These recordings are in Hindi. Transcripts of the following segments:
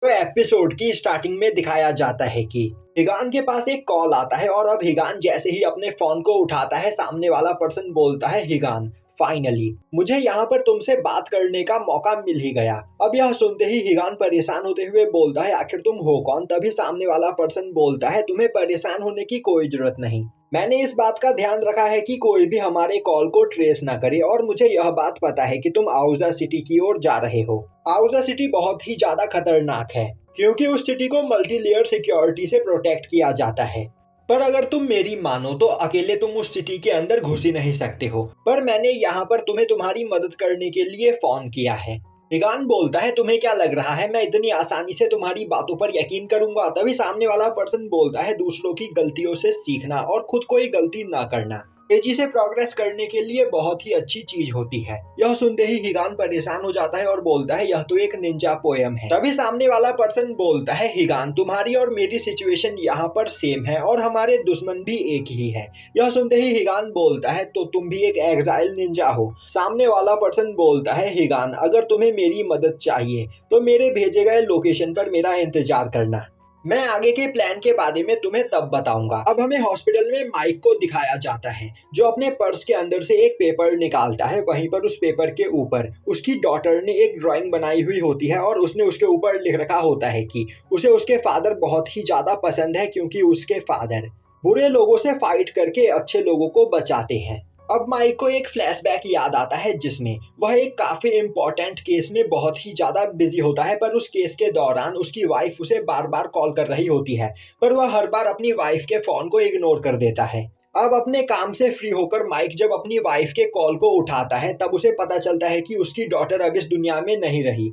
तो एपिसोड की स्टार्टिंग में दिखाया जाता है कि हिगान के पास एक कॉल आता है और अब हिगान जैसे ही अपने फोन को उठाता है सामने वाला पर्सन बोलता है, हिगान फाइनली मुझे यहाँ पर तुमसे बात करने का मौका मिल ही गया। अब यह सुनते ही हिगान परेशान होते हुए बोलता है, आखिर तुम हो कौन? तभी सामने वाला पर्सन बोलता है, तुम्हें परेशान होने की कोई जरूरत नहीं। मैंने इस बात का ध्यान रखा है कि कोई भी हमारे कॉल को ट्रेस ना करे और मुझे यह बात पता है कि तुम आउजा सिटी की ओर जा रहे हो। आउजा सिटी बहुत ही ज्यादा खतरनाक है क्योंकि उस सिटी को मल्टी लेयर सिक्योरिटी से प्रोटेक्ट किया जाता है। पर अगर तुम मेरी मानो तो अकेले तुम उस सिटी के अंदर घुस ही नहीं सकते हो, पर मैंने यहाँ पर तुम्हें तुम्हारी मदद करने के लिए फोन किया है। हिगान बोलता है, तुम्हें क्या लग रहा है मैं इतनी आसानी से तुम्हारी बातों पर यकीन करूंगा? तभी सामने वाला पर्सन बोलता है, दूसरों की गलतियों से सीखना और खुद कोई गलती ना करना तेजी से प्रोग्रेस करने के लिए बहुत ही अच्छी चीज होती है। यह सुनते ही हिगान परेशान हो जाता है और बोलता है, यह तो एक निंजा पोयम है। तभी सामने वाला पर्सन बोलता है, हिगान तुम्हारी और मेरी सिचुएशन यहाँ पर सेम है और हमारे दुश्मन भी एक ही है। यह सुनते ही हिगान बोलता है, तो तुम भी एक एग्जाइल निंजा हो? सामने वाला पर्सन बोलता है, हिगान अगर तुम्हें मेरी मदद चाहिए तो मेरे भेजे गए लोकेशन पर मेरा इंतजार करना, मैं आगे के प्लान के बारे में तुम्हें तब बताऊंगा। अब हमें हॉस्पिटल में माइक को दिखाया जाता है जो अपने पर्स के अंदर से एक पेपर निकालता है। वहीं पर उस पेपर के ऊपर उसकी डॉटर ने एक ड्राइंग बनाई हुई होती है और उसने उसके ऊपर लिख रखा होता है कि उसे उसके फादर बहुत ही ज्यादा पसंद है क्योंकि उसके फादर बुरे लोगों से फाइट करके अच्छे लोगों को बचाते हैं। अब माइक को एक फ्लैशबैक याद आता है जिसमें वह एक काफी इम्पोर्टेंट केस में बहुत ही ज्यादा बिजी होता है, पर उस केस के दौरान उसकी वाइफ उसे बार बार कॉल कर रही होती है, पर वह हर बार अपनी वाइफ के फोन को इग्नोर कर देता है। अब अपने काम से फ्री होकर माइक जब अपनी वाइफ के कॉल को उठाता है तब उसे पता चलता है कि उसकी डॉटर अब इस दुनिया में नहीं रही,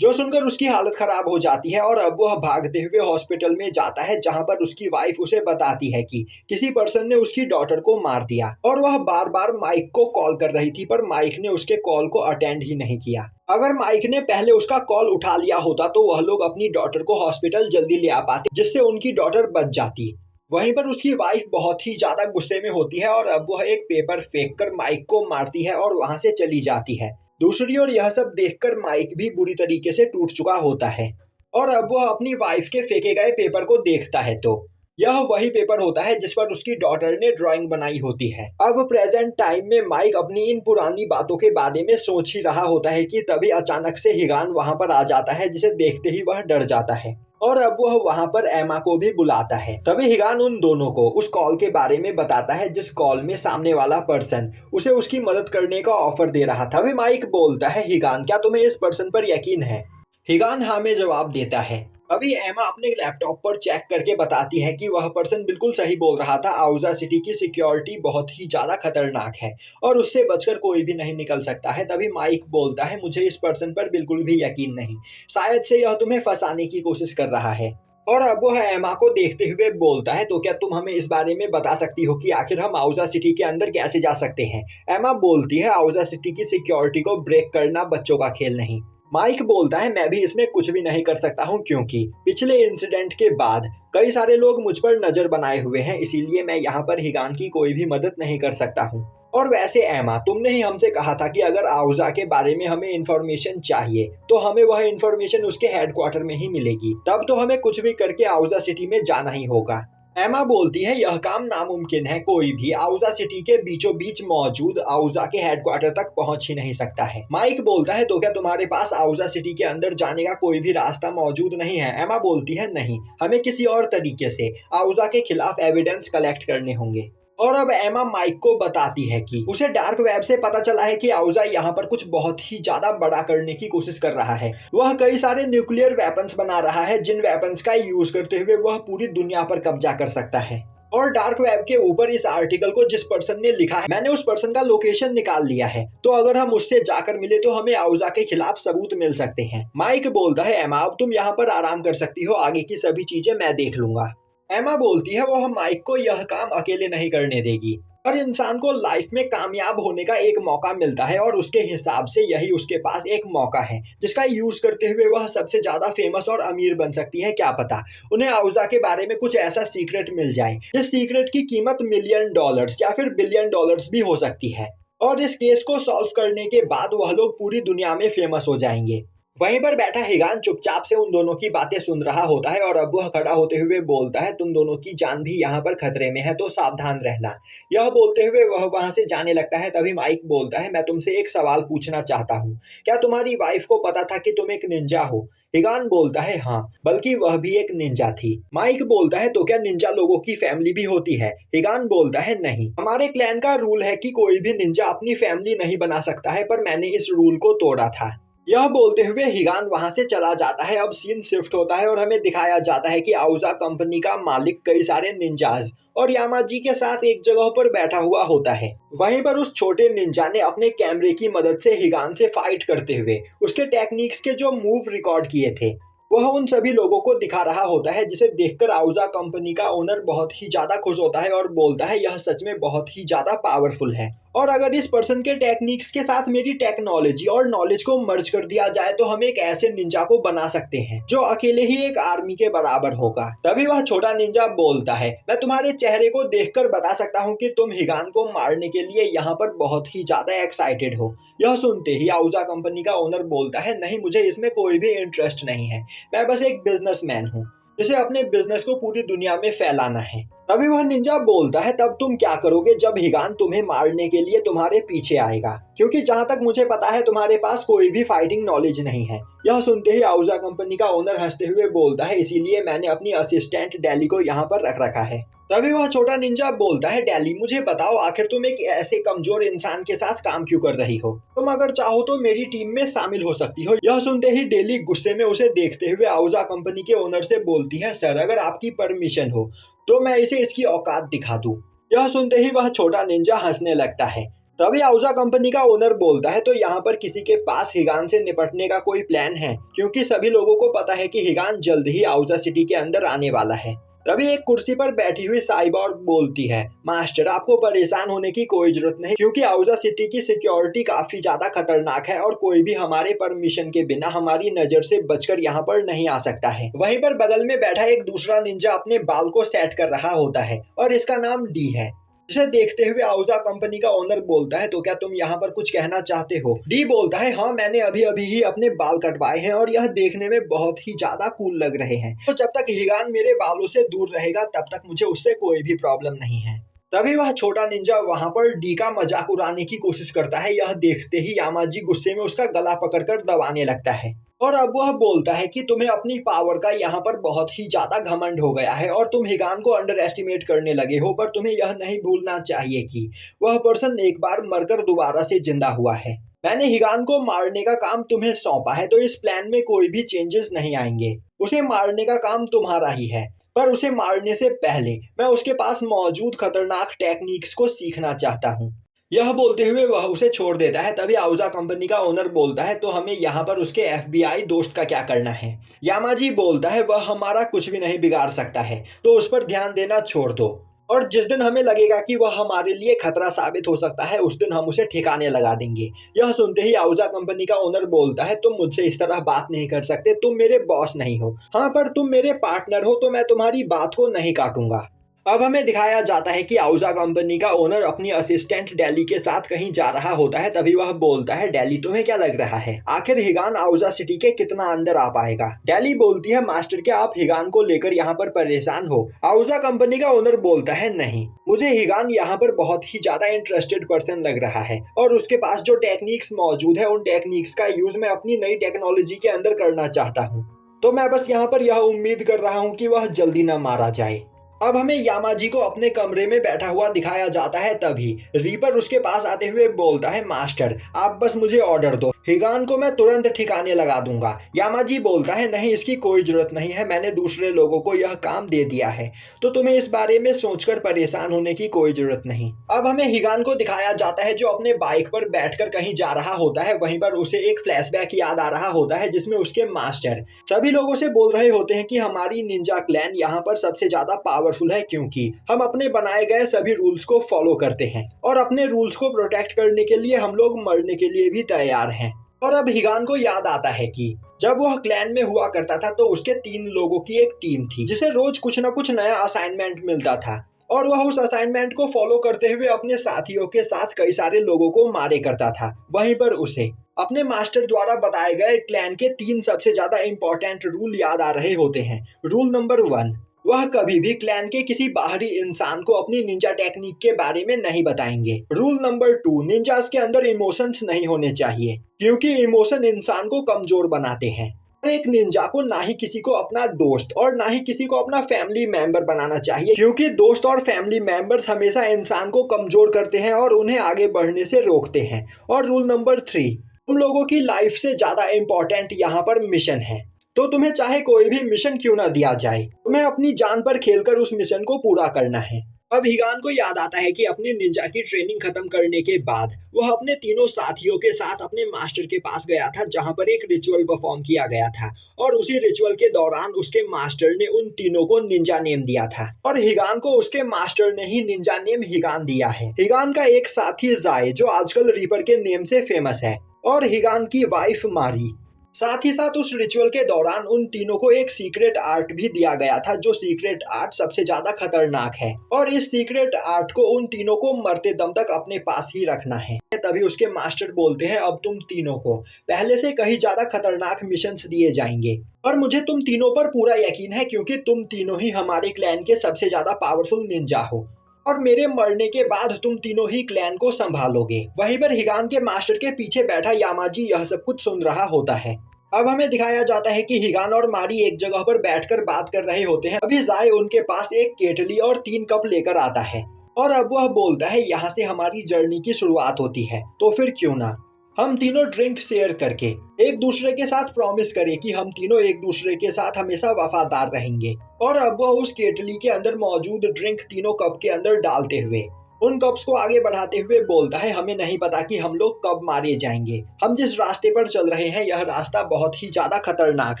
जो सुनकर उसकी हालत खराब हो जाती है और अब वह भागते हुए हॉस्पिटल में जाता है जहां पर उसकी वाइफ उसे बताती है कि किसी पर्सन ने उसकी डॉटर को मार दिया और वह बार बार माइक को कॉल कर रही थी, पर माइक ने उसके कॉल को अटेंड ही नहीं किया। अगर माइक ने पहले उसका कॉल उठा लिया होता तो वह लोग अपनी डॉटर को हॉस्पिटल जल्दी ले आ पाते, जिससे उनकी डॉटर बच जाती। वहीं पर उसकी वाइफ बहुत ही ज्यादा गुस्से में होती है और अब वह एक पेपर फेंक कर माइक को मारती है और वहां से चली जाती है। दूसरी ओर यह सब देखकर माइक भी बुरी तरीके से टूट चुका होता है और अब वह अपनी वाइफ के फेंके गए पेपर को देखता है तो यह वही पेपर होता है जिस पर उसकी डॉटर ने ड्राइंग बनाई होती है। अब प्रेजेंट टाइम में माइक अपनी इन पुरानी बातों के बारे में सोच ही रहा होता है कि तभी अचानक से हिगान वहां पर आ जाता है, जिसे देखते ही वह डर जाता है और अब वह वहां पर एमा को भी बुलाता है। तभी हिगान उन दोनों को उस कॉल के बारे में बताता है जिस कॉल में सामने वाला पर्सन उसे उसकी मदद करने का ऑफर दे रहा था। तभी माइक बोलता है, हिगान क्या तुम्हें इस पर्सन पर यकीन है? हिगान हाँ में जवाब देता है। अभी एमा अपने लैपटॉप पर चेक करके बताती है कि वह पर्सन बिल्कुल सही बोल रहा था, आउजा सिटी की सिक्योरिटी बहुत ही ज्यादा खतरनाक है और उससे बचकर कोई भी नहीं निकल सकता है। तभी माइक बोलता है, मुझे इस पर्सन पर बिल्कुल भी यकीन नहीं, शायद से यह तुम्हें फंसाने की कोशिश कर रहा है। और अब वह एमा को देखते हुए बोलता है, तो क्या तुम हमें इस बारे में बता सकती हो कि आखिर हम आउजा सिटी के अंदर कैसे जा सकते हैं? एमा बोलती है, आउजा सिटी की सिक्योरिटी को ब्रेक करना बच्चों का खेल नहीं। माइक बोलता है, मैं भी इसमें कुछ भी नहीं कर सकता हूं क्योंकि पिछले इंसिडेंट के बाद कई सारे लोग मुझ पर नजर बनाए हुए हैं, इसीलिए मैं यहाँ पर हिगान की कोई भी मदद नहीं कर सकता हूँ। और वैसे एमा, तुमने ही हमसे कहा था कि अगर आउजा के बारे में हमें इंफॉर्मेशन चाहिए तो हमें वह इंफॉर्मेशन उसके हेडक्वार्टर में ही मिलेगी, तब तो हमें कुछ भी करके आउजा सिटी में जाना ही होगा। एमा बोलती है, यह काम नामुमकिन है, कोई भी आउजा सिटी के बीचों बीच मौजूद आउजा के हेडक्वार्टर तक पहुंच ही नहीं सकता है। माइक बोलता है, तो क्या तुम्हारे पास आउजा सिटी के अंदर जाने का कोई भी रास्ता मौजूद नहीं है? एमा बोलती है, नहीं, हमें किसी और तरीके से आउजा के खिलाफ एविडेंस कलेक्ट करने होंगे। और अब एमा माइक को बताती है कि उसे डार्क वेब से पता चला है कि आउजा यहाँ पर कुछ बहुत ही ज्यादा बड़ा करने की कोशिश कर रहा है। वह कई सारे न्यूक्लियर वेपन्स बना रहा है जिन वेपन्स का यूज करते हुए वह पूरी दुनिया पर कब्जा कर सकता है। और डार्क वेब के ऊपर इस आर्टिकल को जिस पर्सन ने लिखा है, मैंने उस पर्सन का लोकेशन निकाल लिया है, तो अगर हम उससे जाकर मिले तो हमें आउजा के खिलाफ सबूत मिल सकते हैं। माइक बोलता है, एमा अब तुम यहाँ पर आराम कर सकती हो, आगे की सभी चीजें मैं देख लूंगा। एमा बोलती है, वह माइक को यह काम अकेले नहीं करने देगी। हर इंसान को लाइफ में कामयाब होने का एक मौका मिलता है और उसके हिसाब से यही उसके पास एक मौका है जिसका यूज करते हुए वह सबसे ज्यादा फेमस और अमीर बन सकती है। क्या पता उन्हें आउजा के बारे में कुछ ऐसा सीक्रेट मिल जाए जिस सीक्रेट की कीमत $1,000,000 या फिर $1,000,000,000 भी हो सकती है। और इस केस को सॉल्व करने के बाद वह लोग पूरी दुनिया में फेमस हो जाएंगे। वहीं पर बैठा हिगान चुपचाप से उन दोनों की बातें सुन रहा होता है और अब वह खड़ा होते हुए बोलता है, तुम दोनों की जान भी यहाँ पर खतरे में है तो सावधान रहना। यह बोलते हुए वह वहां से जाने लगता है। तभी माइक बोलता है, मैं तुमसे एक सवाल पूछना चाहता हूँ, क्या तुम्हारी वाइफ को पता था कि तुम एक निंजा हो? हिगान बोलता है, हाँ, बल्कि वह भी एक निंजा थी। माइक बोलता है, तो क्या निंजा लोगों की फैमिली भी होती है? हिगान बोलता है, नहीं, हमारे क्लैन का रूल है कि कोई भी निंजा अपनी फैमिली नहीं बना सकता है, पर मैंने इस रूल को तोड़ा था। यह बोलते हुए हिगान वहां से चला जाता है। अब सीन शिफ्ट होता है और हमें दिखाया जाता है कि आउजा कंपनी का मालिक कई सारे निंजाज और यामाजी के साथ एक जगह पर बैठा हुआ होता है। वहीं पर उस छोटे निंजा ने अपने कैमरे की मदद से हिगान से फाइट करते हुए उसके टेक्निक्स के जो मूव रिकॉर्ड किए थे वह उन सभी लोगों को दिखा रहा होता है, जिसे देखकर आउजा कंपनी का ओनर बहुत ही ज्यादा खुश होता है और बोलता है, यह सच में बहुत ही ज्यादा पावरफुल है और अगर इस पर्सन के टेक्निक्स के साथ मेरी टेक्नोलॉजी और नॉलेज को मर्ज कर दिया जाए तो हम एक ऐसे निंजा को बना सकते हैं जो अकेले ही एक आर्मी के बराबर होगा। तभी वह छोटा निंजा बोलता है, मैं तुम्हारे चेहरे को देखकर बता सकता हूँ कि तुम हिगान को मारने के लिए यहाँ पर बहुत ही ज्यादा एक्साइटेड हो। यह सुनते ही आउजा कंपनी का ओनर बोलता है, नहीं, मुझे इसमें कोई भी इंटरेस्ट नहीं है, मैं बस एक बिजनेसमैन हूँ जिसे अपने बिजनेस को पूरी दुनिया में फैलाना है। तभी वह निंजा बोलता है, तब तुम क्या करोगे जब हिगान तुम्हें मारने के लिए तुम्हारे पीछे आएगा? क्योंकि जहां तक मुझे पता है तुम्हारे पास कोई भी फाइटिंग नॉलेज नहीं है। यह सुनते ही आउजा कंपनी का ओनर हंसते हुए बोलता है, इसीलिए मैंने अपनी असिस्टेंट डैली को यहाँ पर रख रखा है। तभी वह छोटा निंजा बोलता है, डैली, मुझे बताओ, आखिर तुम एक ऐसे कमजोर इंसान के साथ काम क्यों कर रही हो? तुम अगर चाहो तो मेरी टीम में शामिल हो सकती हो। यह सुनते ही डेली गुस्से में उसे देखते हुए आउजा कंपनी के ओनर से बोलती है, सर, अगर आपकी परमिशन हो तो मैं इसे इसकी औकात दिखा दूं। यह सुनते ही वह छोटा निंजा हंसने लगता है। तभी आउजा कंपनी का ओनर बोलता है, तो यहाँ पर किसी के पास हिगान से निपटने का कोई प्लान है? क्योंकि सभी लोगों को पता है कि हिगान जल्द ही आउजा सिटी के अंदर आने वाला है। तभी एक कुर्सी पर बैठी हुई साइबोर्ग बोलती है, मास्टर, आपको परेशान होने की कोई जरूरत नहीं, क्योंकि आउजा सिटी की सिक्योरिटी काफी ज्यादा खतरनाक है और कोई भी हमारे परमिशन के बिना हमारी नजर से बचकर यहाँ पर नहीं आ सकता है। वहीं पर बगल में बैठा एक दूसरा निंजा अपने बाल को सेट कर रहा होता है और इसका नाम डी है। इसे देखते हुए आउजा कंपनी का ओनर बोलता है, तो क्या तुम यहाँ पर कुछ कहना चाहते हो? डी बोलता है, हाँ, मैंने अभी अभी ही अपने बाल कटवाए हैं और यह देखने में बहुत ही ज्यादा कूल लग रहे हैं, तो जब तक हिगान मेरे बालों से दूर रहेगा तब तक मुझे उससे कोई भी प्रॉब्लम नहीं है। तभी वह छोटा निंजा वहां पर डी का मजाक उड़ाने की कोशिश करता है। यह देखते ही यामाजी गुस्से में उसका गला पकड़कर दबाने लगता है और अब वह बोलता है कि तुम्हें अपनी पावर का यहाँ पर बहुत ही ज्यादा घमंड हो गया है और तुम हिगान को अंडर एस्टिमेट करने लगे हो, पर तुम्हें यह नहीं भूलना चाहिए कि वह पर्सन एक बार मरकर दोबारा से जिंदा हुआ है। मैंने हिगान को मारने का काम तुम्हें सौंपा है, तो इस प्लान में कोई भी चेंजेस नहीं आएंगे। उसे मारने का काम तुम्हारा ही है, पर उसे मारने से पहले मैं उसके पास मौजूद खतरनाक टेक्निक्स को सीखना चाहता हूँ। यह बोलते हुए वह उसे छोड़ देता है। तभी आउजा कंपनी का ओनर बोलता है, तो हमें यहाँ पर उसके FBI दोस्त का क्या करना है? यामाजी बोलता है, वह हमारा कुछ भी नहीं बिगाड़ सकता है, तो उस पर ध्यान देना छोड़ दो और जिस दिन हमें लगेगा कि वह हमारे लिए खतरा साबित हो सकता है उस दिन हम उसे ठिकाने लगा देंगे। यह सुनते ही आउजा कंपनी का ओनर बोलता है, तुम मुझसे इस तरह बात नहीं कर सकते, तुम मेरे बॉस नहीं हो। हाँ, पर तुम मेरे पार्टनर हो, तो मैं तुम्हारी बात को नहीं काटूंगा। अब हमें दिखाया जाता है कि आउजा कंपनी का ओनर अपनी असिस्टेंट डैली के साथ कहीं जा रहा होता है। तभी वह बोलता है, डैली, तुम्हें क्या लग रहा है, आखिर हिगान आउजा सिटी के कितना अंदर आ पाएगा? डैली बोलती है, मास्टर, क्या आप हिगान को लेकर यहाँ पर परेशान हो? आउजा कंपनी का ओनर बोलता है, नहीं, मुझे हिगान यहाँ पर बहुत ही ज्यादा इंटरेस्टेड पर्सन लग रहा है और उसके पास जो टेक्निक्स मौजूद है उन टेक्निक्स का यूज मैं अपनी नई टेक्नोलॉजी के अंदर करना चाहता हूँ, तो मैं बस यहाँ पर यह उम्मीद कर रहा हूँ कि वह जल्दी न मारा जाए। अब हमें यामाजी को अपने कमरे में बैठा हुआ दिखाया जाता है। तभी रीपर उसके पास आते हुए बोलता है, मास्टर, आप बस मुझे ऑर्डर दो, हिगान को मैं तुरंत ठिकाने लगा दूंगा। यामाजी बोलता है, नहीं, इसकी कोई जरूरत नहीं है, मैंने दूसरे लोगों को यह काम दे दिया है, तो तुम्हें इस बारे में सोचकर परेशान होने की कोई जरूरत नहीं। अब हमें हिगान को दिखाया जाता है जो अपने बाइक पर बैठकर कहीं जा रहा होता है। वहीं पर उसे एक फ्लैशबैक याद आ रहा होता है जिसमें उसके मास्टर सभी लोगों से बोल रहे होते हैं कि हमारी निंजा क्लैन यहाँ पर सबसे ज्यादा पावरफुल है, क्योंकि हम अपने बनाए गए सभी रूल्स को फॉलो करते हैं और अपने रूल्स को प्रोटेक्ट करने के लिए हम लोग मरने के लिए भी तैयार हैं। और अब हिगान को याद आता है कि जब वह क्लैन में हुआ करता था तो उसके 3 लोगों की एक टीम थी जिसे रोज कुछ न कुछ नया असाइनमेंट मिलता था और वह उस असाइनमेंट को फॉलो करते हुए अपने साथियों के साथ कई सारे लोगों को मारे करता था। वहीं पर उसे अपने मास्टर द्वारा बताए गए क्लैन के 3 सबसे ज्यादा इंपॉर्टेंट रूल याद आ रहे होते हैं। रूल नंबर 1, वह कभी भी क्लैन के किसी बाहरी इंसान को अपनी निंजा टेक्निक के बारे में नहीं बताएंगे। रूल नंबर 2, निंजास के अंदर इमोशंस नहीं होने चाहिए, क्योंकि इमोशन इंसान को कमजोर बनाते हैं। और एक निंजा को ना ही किसी को अपना दोस्त और ना ही किसी को अपना फैमिली मेंबर बनाना चाहिए, क्योंकि दोस्त और फैमिली मेंबर्स हमेशा इंसान को कमजोर करते हैं और उन्हें आगे बढ़ने से रोकते हैं। और रूल नंबर 3, तुम लोगों की लाइफ से ज्यादा इंपॉर्टेंट यहाँ पर मिशन है। तो तुम्हें चाहे कोई भी मिशन क्यों ना दिया जाए, तुम्हें अपनी जान पर खेलकर उस मिशन को पूरा करना है। अब हिगान को याद आता है कि अपनी निंजा की ट्रेनिंग खत्म करने के बाद वह अपने तीनों साथियों के साथ अपने मास्टर के पास गया था, जहां पर एक रिचुअल परफॉर्म किया गया था। और उसी रिचुअल के दौरान उसके मास्टर ने उन तीनों को निंजा नेम दिया था और हिगान को उसके मास्टर ने ही निंजा नेम हिगान दिया है। हिगान का एक साथी जाय, जो आजकल रीपर के नेम से फेमस है, और हिगान की वाइफ मारी। साथ ही साथ उस रिचुअल के दौरान उन तीनों को एक सीक्रेट आर्ट भी दिया गया था, जो सीक्रेट आर्ट सबसे ज्यादा खतरनाक है। और इस सीक्रेट आर्ट को उन तीनों को मरते दम तक अपने पास ही रखना है। तभी उसके मास्टर बोलते हैं, अब तुम तीनों को पहले से कहीं ज्यादा खतरनाक मिशंस दिए जाएंगे और मुझे तुम तीनों पर पूरा यकीन है, क्योंकि तुम तीनों ही हमारे क्लैन के सबसे ज्यादा पावरफुल निंजा हो और मेरे मरने के बाद तुम तीनों ही क्लैन को संभालोगे। वहीं पर हिगान के मास्टर के पीछे बैठा यामाजी यह सब कुछ सुन रहा होता है। अब हमें दिखाया जाता है कि हिगान और मारी एक जगह पर बैठकर बात कर रहे होते हैं। अभी जाय उनके पास एक केटली और 3 कप लेकर आता है और अब वह बोलता है, यहाँ से हमारी जर्नी की शुरुआत होती है, तो फिर क्यों ना हम तीनों ड्रिंक शेयर करके एक दूसरे के साथ प्रॉमिस करें कि हम तीनों एक दूसरे के साथ हमेशा वफादार रहेंगे। और अब वह उस केटली के अंदर मौजूद ड्रिंक तीनों कप के अंदर डालते हुए उन कप्स को आगे बढ़ाते हुए बोलता है, हमें नहीं पता कि हम लोग कब मारे जाएंगे। हम जिस रास्ते पर चल रहे हैं यह रास्ता बहुत ही ज्यादा खतरनाक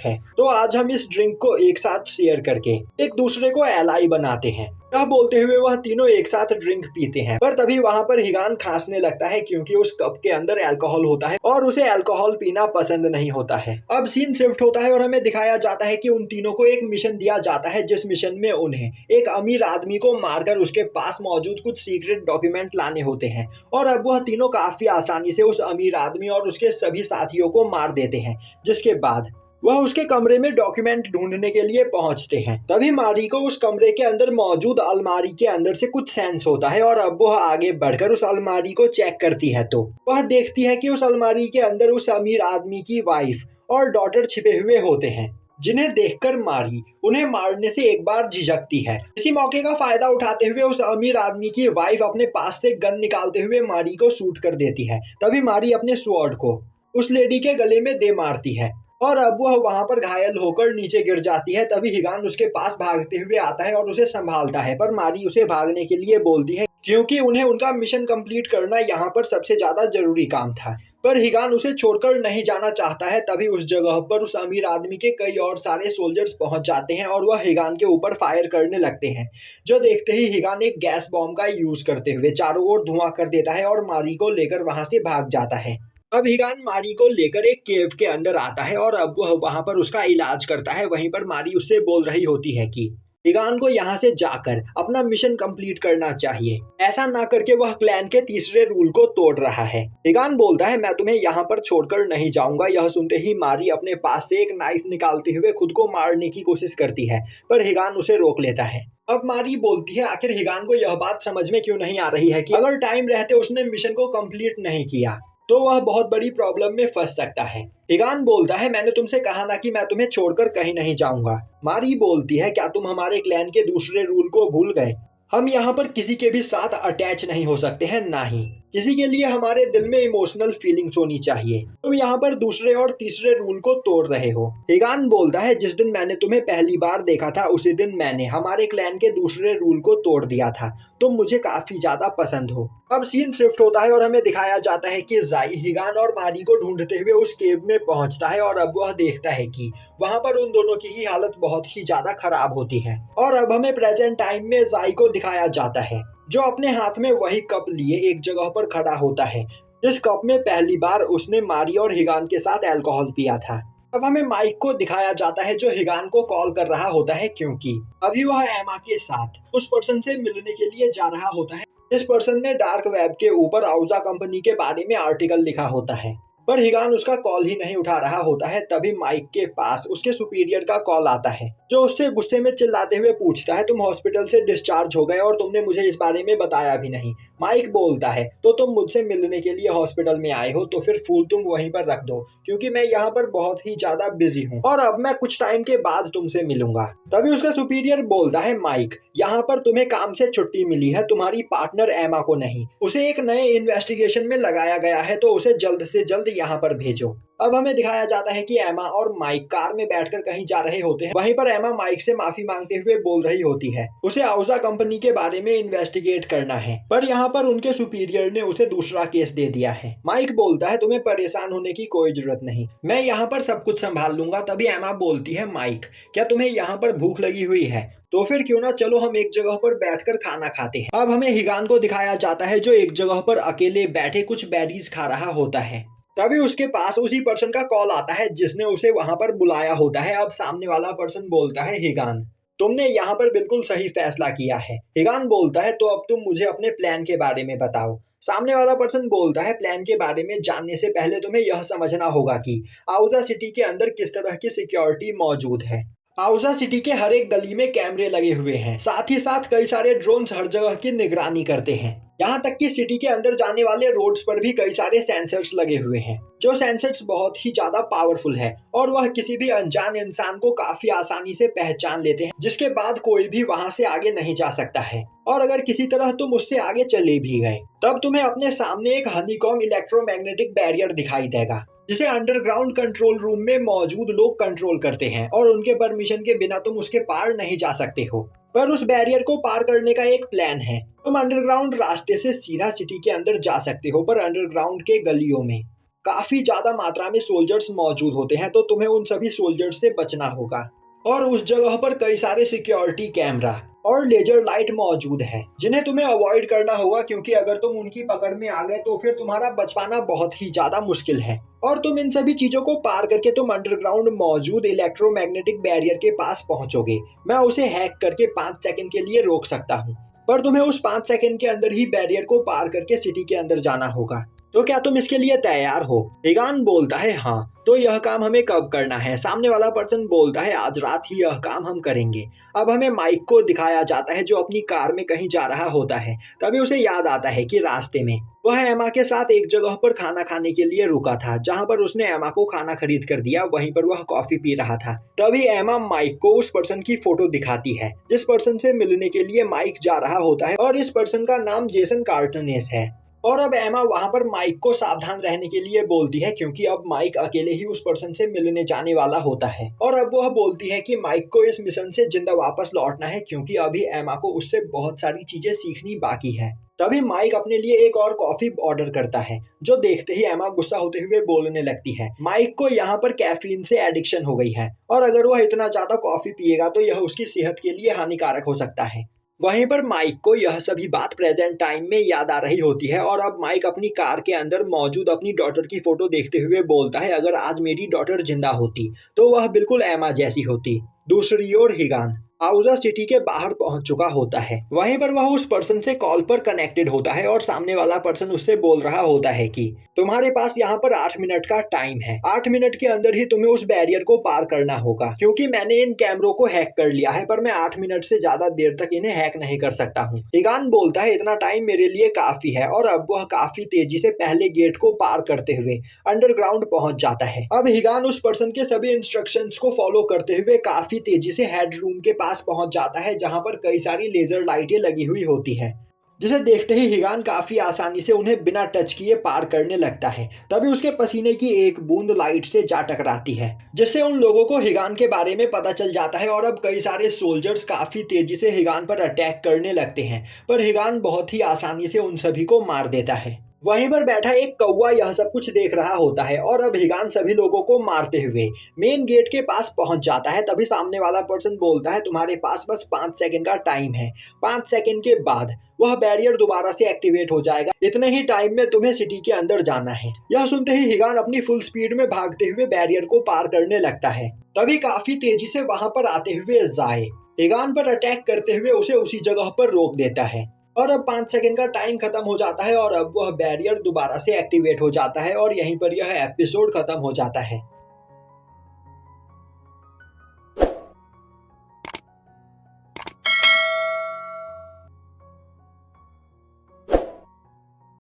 है, तो आज हम इस ड्रिंक को एक साथ शेयर करके एक दूसरे को एलाई बनाते हैं। यह बोलते हुए वह तीनों एक साथ ड्रिंक पीते हैं, पर तभी वहाँ पर हिगान खांसने लगता है, क्योंकि उस कप के अंदर अल्कोहल होता है और उसे अल्कोहल पीना पसंद नहीं होता है। अब सीन शिफ्ट होता है और हमें दिखाया जाता है कि उन तीनों को एक मिशन दिया जाता है, जिस मिशन में उन्हें एक अमीर आदमी को मारकर उसके पास मौजूद कुछ सीक्रेट डॉक्यूमेंट लाने होते हैं। और अब वह तीनों काफी आसानी से उस अमीर आदमी और उसके सभी साथियों को मार देते हैं, जिसके बाद वह उसके कमरे में डॉक्यूमेंट ढूंढने के लिए पहुंचते हैं। तभी मारी को उस कमरे के अंदर मौजूद अलमारी के अंदर से कुछ सेंस होता है और अब वह आगे बढ़कर उस अलमारी को चेक करती है, तो वह देखती है कि उस अलमारी के अंदर उस अमीर आदमी की वाइफ और डॉटर छिपे हुए होते हैं, जिन्हें देखकर मारी उन्हें मारने से एक बार झिझकती है। इसी मौके का फायदा उठाते हुए उस अमीर आदमी की वाइफ अपने पास से गन निकालते हुए मारी को शूट कर देती है। तभी मारी अपने स्वॉर्ड को उस लेडी के गले में दे मारती है और अब वह वहां पर घायल होकर नीचे गिर जाती है। तभी हिगान उसके पास भागते हुए आता है और उसे संभालता है, पर मारी उसे भागने के लिए बोलती है, क्योंकि उन्हें उनका मिशन कंप्लीट करना यहाँ पर सबसे ज्यादा जरूरी काम था। पर हिगान उसे छोड़कर नहीं जाना चाहता है। तभी उस जगह पर उस अमीर आदमी के कई और सारे सोल्जर्स पहुंच जाते हैं और वह हिगान के ऊपर फायर करने लगते हैं, जो देखते ही हिगान एक गैस बॉम्ब का यूज करते हुए चारों ओर धुआं कर देता है और मारी को लेकर वहां से भाग जाता है। अब हिगान मारी को लेकर एक केव के अंदर आता है और अब वह वहां पर उसका इलाज करता है। वहीं पर मारी उससे बोल रही होती है कि हिगान को यहाँ से जाकर अपना मिशन कंप्लीट करना चाहिए, ऐसा ना करके वह क्लैन के तीसरे रूल को तोड़ रहा है। हिगान बोलता है, मैं तुम्हें यहाँ पर छोड़कर नहीं जाऊंगा। यह सुनते ही मारी अपने पास से एक नाइफ निकालते हुए खुद को मारने की कोशिश करती है, पर हिगान उसे रोक लेता है। अब मारी बोलती है, आखिर हिगान को यह बात समझ में क्यों नहीं आ रही है कि अगर टाइम रहते उसने मिशन को कंप्लीट नहीं किया तो वह बहुत बड़ी प्रॉब्लम में फंस सकता है। हिगान बोलता है, मैंने तुमसे कहा ना कि मैं तुम्हें छोड़कर कहीं नहीं जाऊंगा। मारी बोलती है, क्या तुम हमारे क्लैन के दूसरे रूल को भूल गए? हम यहाँ पर किसी के भी साथ अटैच नहीं हो सकते हैं, ना ही किसी के लिए हमारे दिल में इमोशनल फीलिंग्स होनी चाहिए। तुम यहाँ पर दूसरे और तीसरे रूल को तोड़ रहे हो। हिगान बोलता है, जिस दिन मैंने तुम्हें पहली बार देखा था उसी दिन मैंने हमारे क्लैन के दूसरे रूल को तोड़ दिया था। तुम मुझे काफी ज्यादा पसंद हो। अब सीन शिफ्ट होता है और हमें दिखाया जाता है कि जाई हिगान और मारी को ढूंढते हुए उस केव में पहुंचता है और अब वह देखता है कि वहां पर उन दोनों की ही हालत बहुत ही ज्यादा खराब होती है। और अब हमें प्रेजेंट टाइम में जाई को दिखाया जाता है, जो अपने हाथ में वही कप लिए एक जगह पर खड़ा होता है, जिस कप में पहली बार उसने मारी और हिगान के साथ अल्कोहल पिया था। अब हमें माइक को दिखाया जाता है, जो हिगान को कॉल कर रहा होता है, क्योंकि अभी वह एमा के साथ उस पर्सन से मिलने के लिए जा रहा होता है, जिस पर्सन ने डार्क वेब के ऊपर आउजा कंपनी के बारे में आर्टिकल लिखा होता है। पर हिगान उसका कॉल ही नहीं उठा रहा होता है। तभी माइक के पास उसके सुपीरियर का कॉल आता है, जो उससे गुस्से में चिल्लाते हुए पूछता है, तुम हॉस्पिटल से डिस्चार्ज हो गए और तुमने मुझे इस बारे में बताया भी नहीं। माइक बोलता है, तो तुम मुझसे मिलने के लिए हॉस्पिटल में आए हो तो फिर फूल तुम वहीं पर रख दो, क्योंकि मैं यहाँ पर बहुत ही ज्यादा बिजी हूँ और अब मैं कुछ टाइम के बाद तुमसे मिलूंगा। तभी उसका सुपीरियर बोलता है, माइक यहाँ पर तुम्हें काम से छुट्टी मिली है, तुम्हारी पार्टनर एमा को नहीं। उसे एक नए इन्वेस्टिगेशन में लगाया गया है, तो उसे जल्द से जल्द यहाँ पर भेजो। अब हमें दिखाया जाता है कि एमा और माइक कार में बैठकर कहीं जा रहे होते हैं। वहीं पर एमा माइक से माफी मांगते हुए बोल रही होती है, उसे आउजा कंपनी के बारे में इन्वेस्टिगेट करना है, पर यहाँ पर उनके सुपीरियर ने उसे दूसरा केस दे दिया है। माइक बोलता है, तुम्हें परेशान होने की कोई जरूरत नहीं, मैं यहाँ पर सब कुछ संभाल लूंगा। तभी एमा बोलती है, माइक क्या तुम्हें यहाँ पर भूख लगी हुई है? तो फिर क्यों ना चलो हम एक जगह पर बैठकर खाना खाते हैं। अब हमें हिगान को दिखाया जाता है, जो एक जगह पर अकेले बैठे कुछ बेरीज खा रहा होता है। तभी उसके पास उसी पर्सन का कॉल आता है जिसने उसे वहां पर बुलाया होता है। अब सामने वाला पर्सन बोलता है, हिगान तुमने यहाँ पर बिल्कुल सही फैसला किया है। हिगान बोलता है, तो अब तुम मुझे अपने प्लान के बारे में बताओ। सामने वाला पर्सन बोलता है, प्लान के बारे में जानने से पहले तुम्हें यह समझना होगा कि आउजा सिटी के अंदर किस तरह की सिक्योरिटी मौजूद है। आउजा सिटी के हर एक गली में कैमरे लगे हुए हैं, साथ ही साथ कई सारे ड्रोन्स हर जगह की निगरानी करते हैं। यहाँ तक कि सिटी के अंदर जाने वाले रोड्स पर भी कई सारे सेंसर्स लगे हुए हैं, जो सेंसर्स बहुत ही ज्यादा पावरफुल है और वह किसी भी अनजान इंसान को काफी आसानी से पहचान लेते हैं, जिसके बाद कोई भी वहां से आगे नहीं जा सकता है। और अगर किसी तरह तुम उससे आगे चले भी गए, तब तुम्हें अपने सामने एक हनीकॉम इलेक्ट्रोमैग्नेटिक बैरियर दिखाई देगा, जिसे अंडरग्राउंड कंट्रोल रूम में मौजूद लोग कंट्रोल करते हैं और उनके परमिशन के बिना तुम उसके पार नहीं जा सकते हो। पर उस बैरियर को पार करने का एक प्लान है। तुम अंडरग्राउंड रास्ते से सीधा सिटी के अंदर जा सकते हो, पर अंडरग्राउंड के गलियों में काफी ज्यादा मात्रा में सोल्जर्स मौजूद होते हैं, तो तुम्हें उन सभी सोल्जर्स से बचना होगा। और उस जगह पर कई सारे सिक्योरिटी कैमरा और लेजर लाइट मौजूद है, जिन्हें तुम्हें अवॉइड करना होगा, क्योंकि अगर तुम उनकी पकड़ में आ गए तो फिर तुम्हारा बच पाना बहुत ही ज्यादा मुश्किल है। और तुम इन सभी चीजों को पार करके तुम अंडरग्राउंड मौजूद इलेक्ट्रोमैग्नेटिक बैरियर के पास पहुंचोगे। मैं उसे हैक करके 5 सेकंड के लिए रोक सकता हूं, पर तुम्हें उस 5 सेकंड के अंदर ही बैरियर को पार करके सिटी के अंदर जाना होगा। तो क्या तुम इसके लिए तैयार हो? हिगान बोलता है, हाँ। तो यह काम हमें कब करना है? सामने वाला पर्सन बोलता है, आज रात ही यह काम हम करेंगे। अब हमें माइक को दिखाया जाता है, जो अपनी कार में कहीं जा रहा होता है। तभी उसे याद आता है कि रास्ते में वह एमा के साथ एक जगह पर खाना खाने के लिए रुका था, जहां पर उसने एमा को खाना खरीद कर दिया। वहीं पर वह कॉफी पी रहा था। तभी एमा माइक को उस पर्सन की फोटो दिखाती है, जिस पर्सन से मिलने के लिए माइक जा रहा होता है, और इस पर्सन का नाम जेसन कार्टनेस है। और अब एमा वहां पर माइक को सावधान रहने के लिए बोलती है, क्योंकि अब माइक अकेले ही उस पर्सन से मिलने जाने वाला होता है। और अब वह बोलती है कि माइक को इस मिशन से जिंदा वापस लौटना है, क्योंकि अभी एमा को उससे बहुत सारी चीजें सीखनी बाकी है। तभी माइक अपने लिए एक और कॉफी ऑर्डर करता है, जो देखते ही एमा गुस्सा होते हुए बोलने लगती है। माइक को यहाँ पर कैफीन से एडिक्शन हो गई है, और अगर वह इतना ज्यादा कॉफी पिएगा तो यह उसकी सेहत के लिए हानिकारक हो सकता है। वहीं पर माइक को यह सभी बात प्रेजेंट टाइम में याद आ रही होती है, और अब माइक अपनी कार के अंदर मौजूद अपनी डॉटर की फोटो देखते हुए बोलता है, अगर आज मेरी डॉटर जिंदा होती तो वह बिल्कुल एमा जैसी होती। दूसरी ओर हिगान आउजा सिटी के बाहर पहुंच चुका होता है। वहीं पर वह उस पर्सन से कॉल पर कनेक्टेड होता है, और सामने वाला पर्सन उससे बोल रहा होता है कि तुम्हारे पास यहाँ पर 8 मिनट का टाइम है। 8 मिनट के अंदर ही तुम्हें उस बैरियर को पार करना होगा, क्योंकि मैंने इन कैमरों को हैक कर लिया है, पर मैं 8 मिनट से ज्यादा देर तक इन्हें हैक नहीं कर सकता हूँ। हिगान बोलता है, इतना टाइम मेरे लिए काफी है। और अब वह काफी तेजी से पहले गेट को पार करते हुए अंडरग्राउंड पहुंच जाता है। अब हिगान उस पर्सन के सभी इंस्ट्रक्शंस को फॉलो करते हुए काफी तेजी से हेडरूम के पास पहुंच जाता है, जहां पर कई सारी लेजर लाइटें लगी हुई होती है, जिसे देखते ही हिगान काफी आसानी से उन्हें बिना टच किए पार करने लगता है। तभी उसके पसीने की एक बूंद लाइट से जा टकराती है, जिससे उन लोगों को हिगान के बारे में पता चल जाता है, और अब कई सारे सोल्जर्स काफी तेजी से हिगान पर अटैक करने लगते हैं, पर हिगान बहुत ही आसानी से उन सभी को मार देता है। वहीं पर बैठा एक कौवा यह सब कुछ देख रहा होता है, और अब हिगान सभी लोगों को मारते हुए मेन गेट के पास पहुंच जाता है। तभी सामने वाला पर्सन बोलता है, तुम्हारे पास बस 5 सेकंड का टाइम है। 5 सेकंड के बाद वह बैरियर दोबारा से एक्टिवेट हो जाएगा। इतने ही टाइम में तुम्हें सिटी के अंदर जाना है। यह सुनते ही हिगान अपनी फुल स्पीड में भागते हुए बैरियर को पार करने लगता है। तभी काफी तेजी से वहां पर आते हुए जाए हिगान पर अटैक करते हुए उसे उसी जगह पर रोक देता है। और अब 5 सेकंड का टाइम खत्म हो जाता है और अब वह बैरियर दोबारा से एक्टिवेट हो जाता है और यहीं पर यह एपिसोड खत्म हो जाता है।